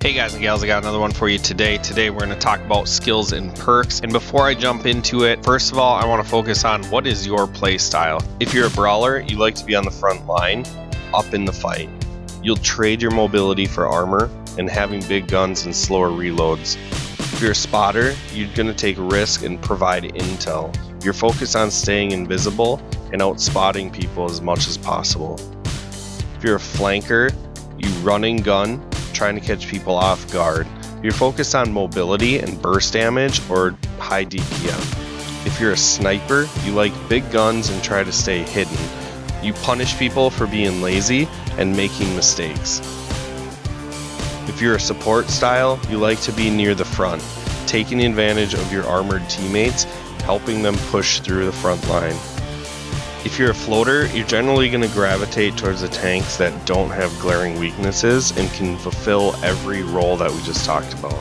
Hey guys and gals, I got another one for you today. Today we're going to talk about skills and perks. And before I jump into it, first of all, I want to focus on what is your play style. If you're a brawler, you like to be on the front line, up in the fight. You'll trade your mobility for armor and having big guns and slower reloads. If you're a spotter, you're going to take risk and provide intel. You're focused on staying invisible and outspotting people as much as possible. If you're a flanker, you run and gun, trying to catch people off guard. You're focused on mobility and burst damage or high DPM. If you're a sniper, you like big guns and try to stay hidden. You punish people for being lazy and making mistakes. If you're a support style, you like to be near the front, taking advantage of your armored teammates, helping them push through the front line. If you're a floater, you're generally going to gravitate towards the tanks that don't have glaring weaknesses and can fulfill every role that we just talked about.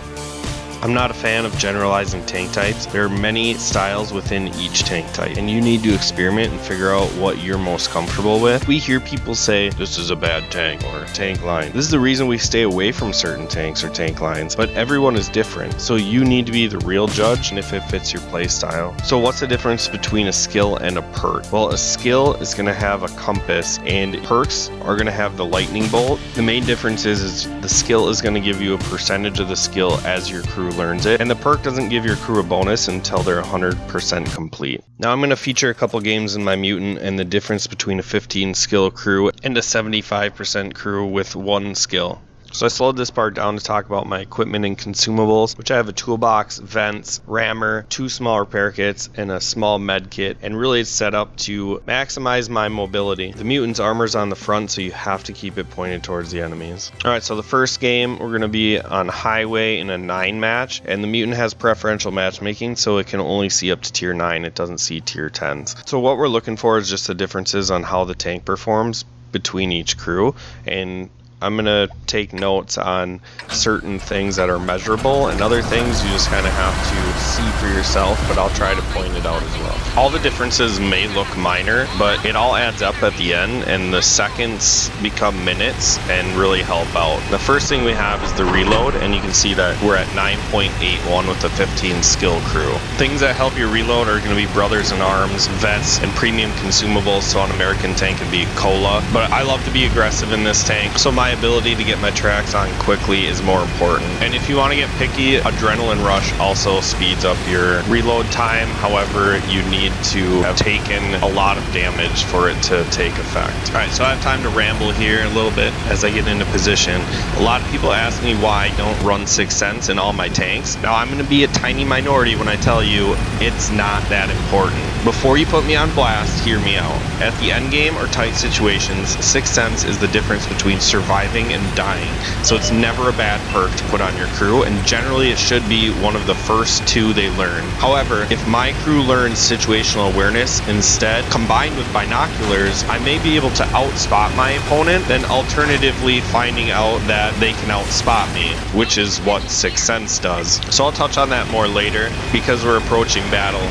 I'm not a fan of generalizing tank types. There are many styles within each tank type, and you need to experiment and figure out what you're most comfortable with. We hear people say, this is a bad tank or a tank line. This is the reason we stay away from certain tanks or tank lines, but everyone is different, so you need to be the real judge and if it fits your play style. So what's the difference between a skill and a perk? Well, a skill is going to have a compass and perks are going to have the lightning bolt. The main difference is the skill is going to give you a percentage of the skill as your crew learns it, and the perk doesn't give your crew a bonus until they're 100% complete. Now I'm going to feature a couple games in my mutant and the difference between a 15 skill crew and a 75% crew with one skill. So I slowed this part down to talk about my equipment and consumables, which I have a toolbox, vents, rammer, 2 small repair kits, and a small med kit, and really it's set up to maximize my mobility. The mutant's armor's on the front, so you have to keep it pointed towards the enemies. Alright, so the first game, we're going to be on highway in a 9 match, and the mutant has preferential matchmaking, so it can only see up to tier 9, it doesn't see tier 10s. So what we're looking for is just the differences on how the tank performs between each crew, and I'm going to take notes on certain things that are measurable and other things you just kind of have to see for yourself, but I'll try to point it out as well. All the differences may look minor, but it all adds up at the end, and the seconds become minutes and really help out. The first thing we have is the reload, and you can see that we're at 9.81 with the 15 skill crew. Things that help you reload are going to be brothers in arms, vets, and premium consumables. So an American tank could be cola, but I love to be aggressive in this tank, so my ability to get my tracks on quickly is more important. And if you want to get picky, Adrenaline Rush also speeds up your reload time. However, you need to have taken a lot of damage for it to take effect. Alright, so I have time to ramble here a little bit as I get into position. A lot of people ask me why I don't run 6th Sense in all my tanks. Now I'm going to be a tiny minority when I tell you it's not that important. Before you put me on blast, hear me out. At the end game or tight situations, 6th Sense is the difference between surviving and dying, so it's never a bad perk to put on your crew, and generally it should be one of the first 2 they learn. However, if my crew learns situational awareness instead, combined with binoculars, I may be able to outspot my opponent, then alternatively finding out that they can outspot me, which is what 6th Sense does. So I'll touch on that more later because we're approaching battle.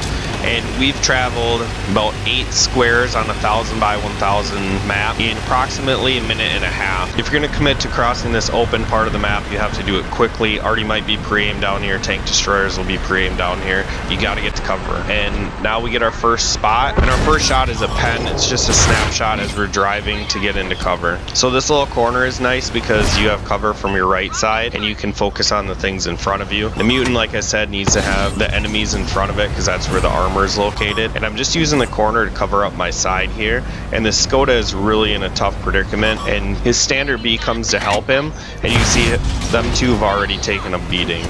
And we've traveled about 8 squares on a 1000 by 1000 map in approximately a minute and a half. If you're going to commit to crossing this open part of the map, you have to do it quickly. Arty might be pre-aimed down here, tank destroyers will be pre-aimed down here. You got to get to cover. And now we get our first spot, and our first shot is a pen. It's just a snapshot as we're driving to get into cover. So this little corner is nice because you have cover from your right side and you can focus on the things in front of you. The mutant, like I said, needs to have the enemies in front of it because that's where the armor is located, and I'm just using the corner to cover up my side here, and the Skoda is really in a tough predicament, and his standard B comes to help him, and you can see them 2 have already taken a beating.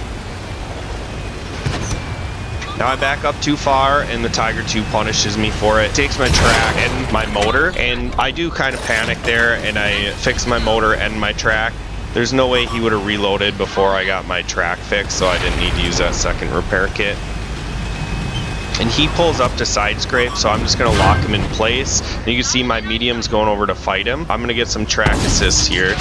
Now I back up too far and the Tiger 2 punishes me for it. Takes my track and my motor, and I do kind of panic there and I fix my motor and my track. There's no way he would have reloaded before I got my track fixed, so I didn't need to use that second repair kit. And he pulls up to side scrape, so I'm just going to lock him in place. And you can see my medium's going over to fight him. I'm going to get some track assists here.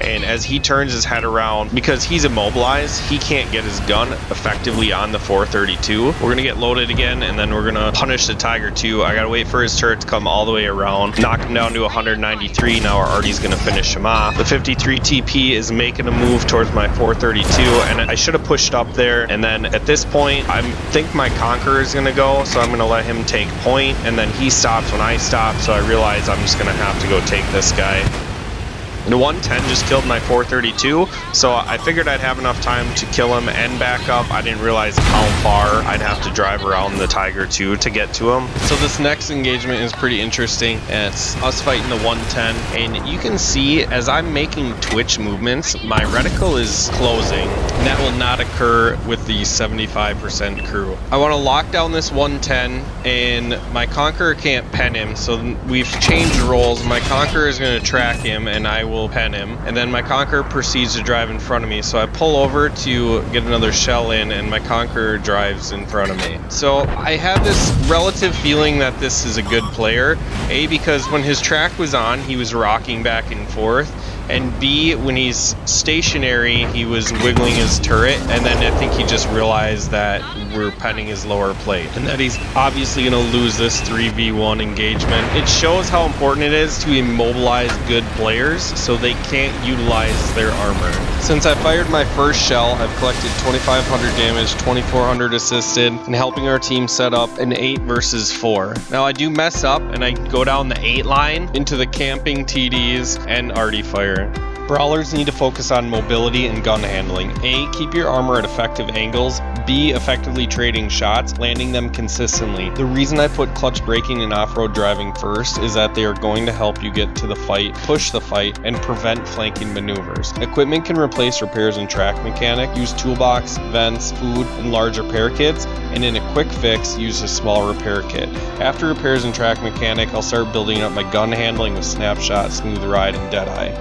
and as he turns his head around, because he's immobilized, he can't get his gun effectively on the 432. We're gonna get loaded again, and then we're gonna punish the Tiger 2. I gotta wait for his turret to come all the way around, knock him down to 193. Now our Artie's gonna finish him off. The 53 TP is making a move towards my 432, and I should have pushed up there, and then at this point I think my Conqueror is gonna go, so I'm gonna let him take point, and then he stops when I stop, so I realize I'm just gonna have to go take this guy. The 110 just killed my 432, so I figured I'd have enough time to kill him and back up. I didn't realize how far I'd have to drive around the Tiger 2 to get to him. So this next engagement is pretty interesting, and it's us fighting the 110, and you can see as I'm making twitch movements, my reticle is closing, and that will not occur with the 75% crew. I want to lock down this 110, and my Conqueror can't pen him, so we've changed roles. My Conqueror is going to track him, and I will pen him, and then my Conqueror proceeds to drive in front of me, so I pull over to get another shell in, and my Conqueror drives in front of me. So I have this relative feeling that this is a good player, A, because when his track was on, he was rocking back and forth, and B, when he's stationary, he was wiggling his turret, and then I think he just realized that we're penning his lower plate, and that he's obviously going to lose this 3v1 engagement. It shows how important it is to immobilize good players so they can't utilize their armor. Since I fired my first shell, I've collected 2,500 damage, 2,400 assisted, and helping our team set up an 8 versus 4. Now I do mess up, and I go down the 8 line into the camping TDs and arty fire. Brawlers need to focus on mobility and gun handling. A, keep your armor at effective angles. B, effectively trading shots, landing them consistently. The reason I put clutch braking and off-road driving first is that they are going to help you get to the fight, push the fight, and prevent flanking maneuvers. Equipment can replace repairs and track mechanic. Use toolbox, vents, food, and large repair kits, and in a quick fix, use a small repair kit. After repairs and track mechanic, I'll start building up my gun handling with snapshot, smooth ride, and deadeye.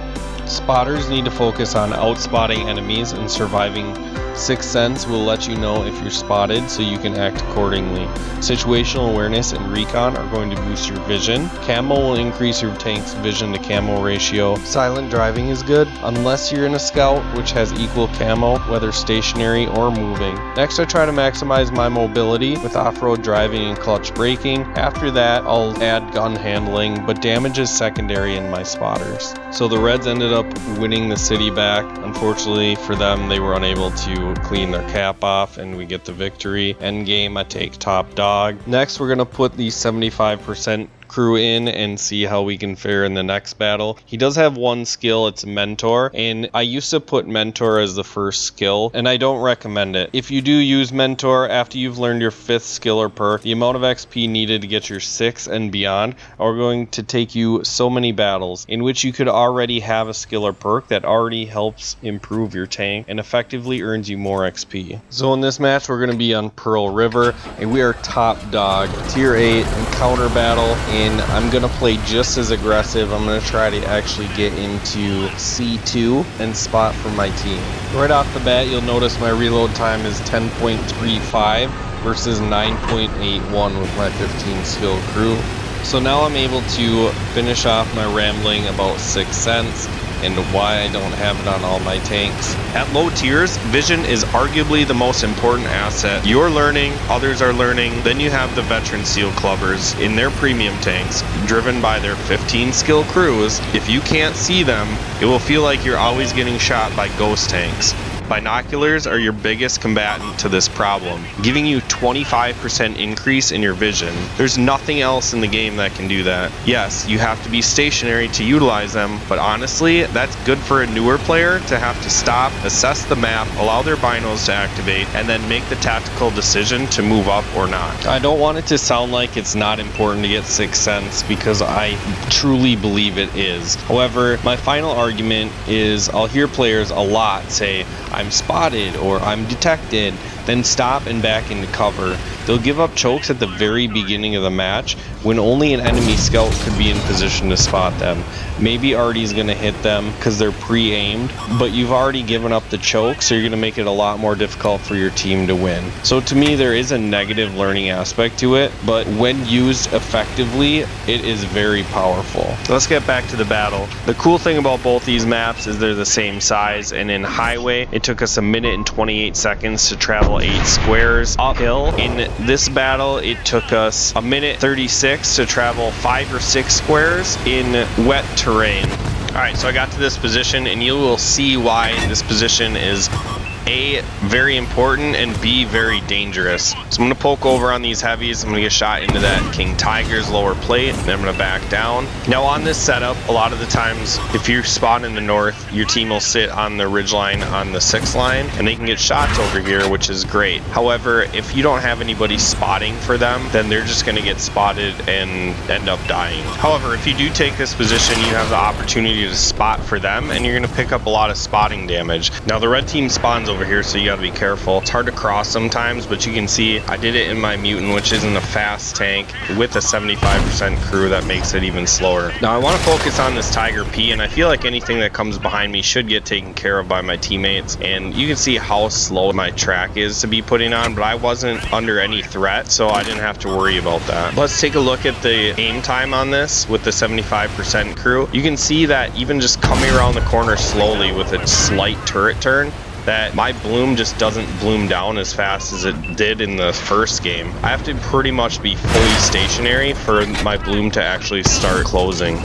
Spotters need to focus on outspotting enemies, and surviving. Sixth Sense will let you know if you're spotted so you can act accordingly. Situational awareness and recon are going to boost your vision. Camo will increase your tank's vision to camo ratio. Silent driving is good unless you're in a scout, which has equal camo whether stationary or moving. Next, I try to maximize my mobility with off-road driving and clutch braking. After that, I'll add gun handling, but damage is secondary in my spotters. So the Reds ended up winning the city back. Unfortunately for them, they were unable to clean their cap off, and we get the victory. End game, I take top dog. Next, we're gonna put the 75% crew in and see how we can fare in the next battle. He does have one skill, it's Mentor, and I used to put Mentor as the first skill, and I don't recommend it. If you do use Mentor after you've learned your 5th skill or perk, the amount of XP needed to get your 6th and beyond are going to take you so many battles in which you could already have a skill or perk that already helps improve your tank and effectively earns you more XP. So in this match, we're going to be on Pearl River, and we are top dog, tier 8 encounter battle, and I'm going to play just as aggressive. I'm going to try to actually get into C2 and spot for my team. Right off the bat, you'll notice my reload time is 10.35 versus 9.81 with my 15 skill crew. So now I'm able to finish off my rambling about Sixth Sense and why I don't have it on all my tanks. At low tiers, vision is arguably the most important asset. You're learning, others are learning, then you have the veteran seal clubbers in their premium tanks, driven by their 15 skill crews. If you can't see them, it will feel like you're always getting shot by ghost tanks. Binoculars are your biggest combatant to this problem, giving you 25% increase in your vision. There's nothing else in the game that can do that. Yes, you have to be stationary to utilize them, but honestly, that's good for a newer player to have to stop, assess the map, allow their binos to activate, and then make the tactical decision to move up or not. I don't want it to sound like it's not important to get Sixth Sense, because I truly believe it is. However, my final argument is I'll hear players a lot say, I'm spotted or I'm detected, then stop and back into cover. They'll give up chokes at the very beginning of the match when only an enemy scout could be in position to spot them. maybe Artie's going to hit them because they're pre-aimed, but you've already given up the choke, so you're going to make it a lot more difficult for your team to win. So to me, there is a negative learning aspect to it, but when used effectively, it is very powerful. Let's get back to the battle. The cool thing about both these maps is they're the same size, and in highway, it took us 1 minute and 28 seconds to travel 8 squares uphill. In this battle, it took us 1 minute 36 to travel 5 or 6 squares in wet terrain. Alright, so I got to this position, and you will see why this position is A, very important, and B, very dangerous. So I'm going to poke over on these heavies. I'm going to get shot into that King Tiger's lower plate, and then I'm going to back down. Now on this setup, a lot of the times, if you spawn in the north, your team will sit on the ridge line on the 6th line, and they can get shots over here, which is great. However, if you don't have anybody spotting for them, then they're just going to get spotted and end up dying. However, if you do take this position, you have the opportunity to spot for them, and you're going to pick up a lot of spotting damage. Now the red team spawns over here, so you got to be careful. It's hard to cross sometimes, but you can see I did it in my Mutant, which isn't a fast tank, with a 75% crew. That makes it even slower. Now I want to focus on this Tiger P, and I feel like anything that comes behind me should get taken care of by my teammates, and you can see how slow my track is to be putting on, but I wasn't under any threat, so I didn't have to worry about that. Let's take a look at the aim time on this with the 75% crew. You can see that even just coming around the corner slowly with a slight turret turn, that my bloom just doesn't bloom down as fast as it did in the first game. I have to pretty much be fully stationary for my bloom to actually start closing.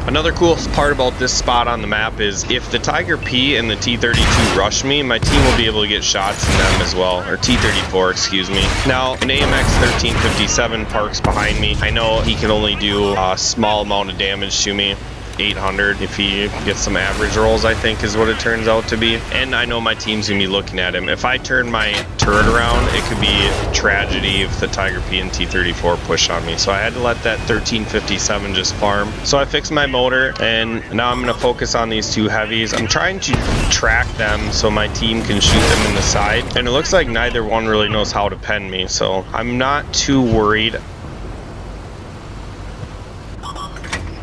Another cool part about this spot on the map is if the Tiger P and the T-32 rush me, my team will be able to get shots in them as well, or T-34, excuse me. Now, an AMX 1357 parks behind me. I know he can only do a small amount of damage to me. 800 if he gets some average rolls, I think is what it turns out to be. And I know my team's gonna be looking at him. If I turn my turret around, it could be tragedy if the Tiger P and T-34 push on me. So I had to let that 1357 just farm. So I fixed my motor, and now I'm gonna focus on these two heavies. I'm trying to track them so my team can shoot them in the side, and it looks like neither one really knows how to pen me, so I'm not too worried.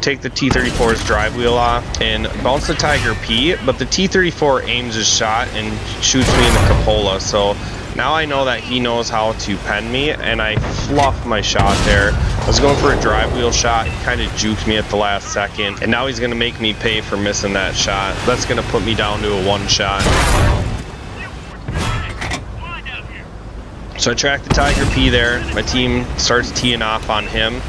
Take the T-34's drive wheel off and bounce the Tiger P, but the T-34 aims his shot and shoots me in the cupola, so now I know that he knows how to pen me, and I fluffed my shot there. I was going for a drive wheel shot, he kind of juked me at the last second, and now he's going to make me pay for missing that shot. That's going to put me down to a 1 shot. So I track the Tiger P there, my team starts teeing off on him.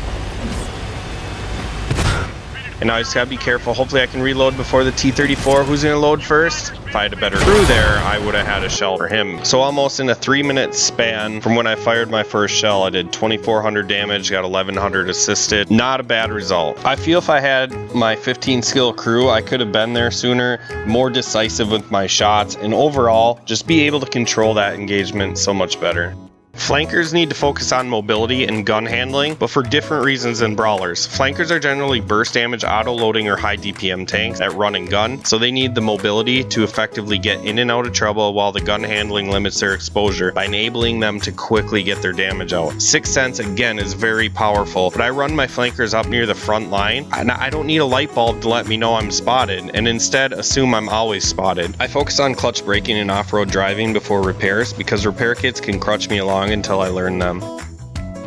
And now I just gotta be careful. Hopefully I can reload before the T-34. Who's gonna load first? If I had a better crew there, I would have had a shell for him. So almost in a 3-minute span from when I fired my first shell, I did 2,400 damage, got 1,100 assisted. Not a bad result. I feel if I had my 15 skill crew, I could have been there sooner, more decisive with my shots, and overall, just be able to control that engagement so much better. Flankers need to focus on mobility and gun handling, but for different reasons than brawlers. Flankers are generally burst damage, auto-loading, or high DPM tanks that run and gun, so they need the mobility to effectively get in and out of trouble, while the gun handling limits their exposure by enabling them to quickly get their damage out. Sixth Sense, again, is very powerful, but I run my flankers up near the front line, and I don't need a light bulb to let me know I'm spotted, and instead assume I'm always spotted. I focus on clutch braking and off-road driving before repairs, because repair kits can crutch me along until I learn them.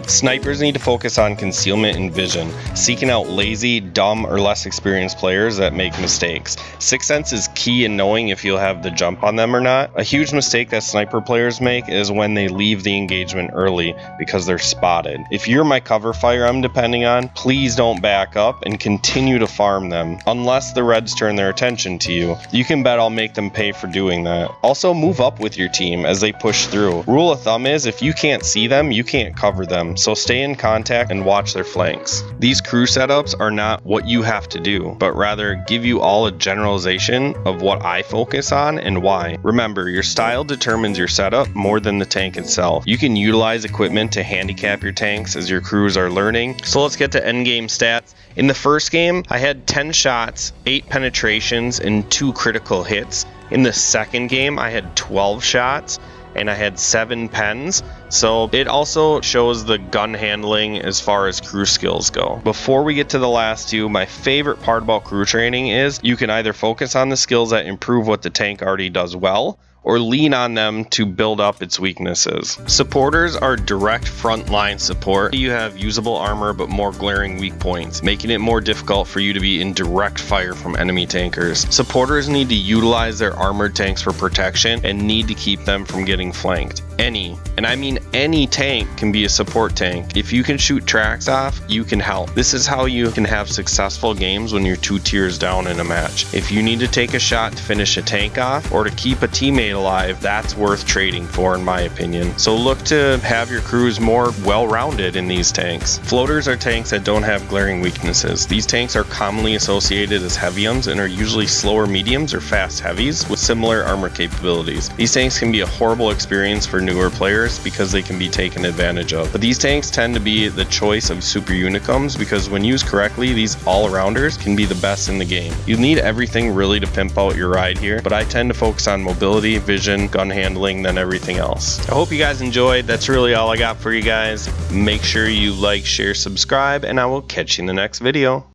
Snipers need to focus on concealment and vision, seeking out lazy, dumb, or less experienced players that make mistakes. Sixth Sense is key in knowing if you'll have the jump on them or not. A huge mistake that sniper players make is when they leave the engagement early because they're spotted. If you're my cover fire I'm depending on, please don't back up and continue to farm them, unless the Reds turn their attention to you. You can bet I'll make them pay for doing that. Also, move up with your team as they push through. Rule of thumb is if you can't see them, you can't cover them. So stay in contact and watch their flanks. These crew setups are not what you have to do, but rather give you all a generalization of what I focus on and why. Remember, your style determines your setup more than the tank itself. You can utilize equipment to handicap your tanks as your crews are learning. So let's get to endgame stats. In the first game, I had 10 shots, 8 penetrations, and 2 critical hits. In the second game, I had 12 shots, and I had 7 pens. So it also shows the gun handling as far as crew skills go. Before we get to the last two, my favorite part about crew training is you can either focus on the skills that improve what the tank already does well, or lean on them to build up its weaknesses. Supporters are direct frontline support. You have usable armor but more glaring weak points, making it more difficult for you to be in direct fire from enemy tankers. Supporters need to utilize their armored tanks for protection and need to keep them from getting flanked. Any, and I mean any tank can be a support tank. If you can shoot tracks off, you can help. This is how you can have successful games when you're 2 tiers down in a match. If you need to take a shot to finish a tank off or to keep a teammate alive, that's worth trading for in my opinion. So look to have your crews more well-rounded in these tanks. Floaters are tanks that don't have glaring weaknesses. These tanks are commonly associated as heavyums and are usually slower mediums or fast heavies with similar armor capabilities. These tanks can be a horrible experience for newer players because they can be taken advantage of. But these tanks tend to be the choice of super unicums because when used correctly, these all-arounders can be the best in the game. You need everything really to pimp out your ride here, but I tend to focus on mobility, vision, gun handling, than everything else. I hope you guys enjoyed. That's really all I got for you guys. Make sure you like, share, subscribe, and I will catch you in the next video.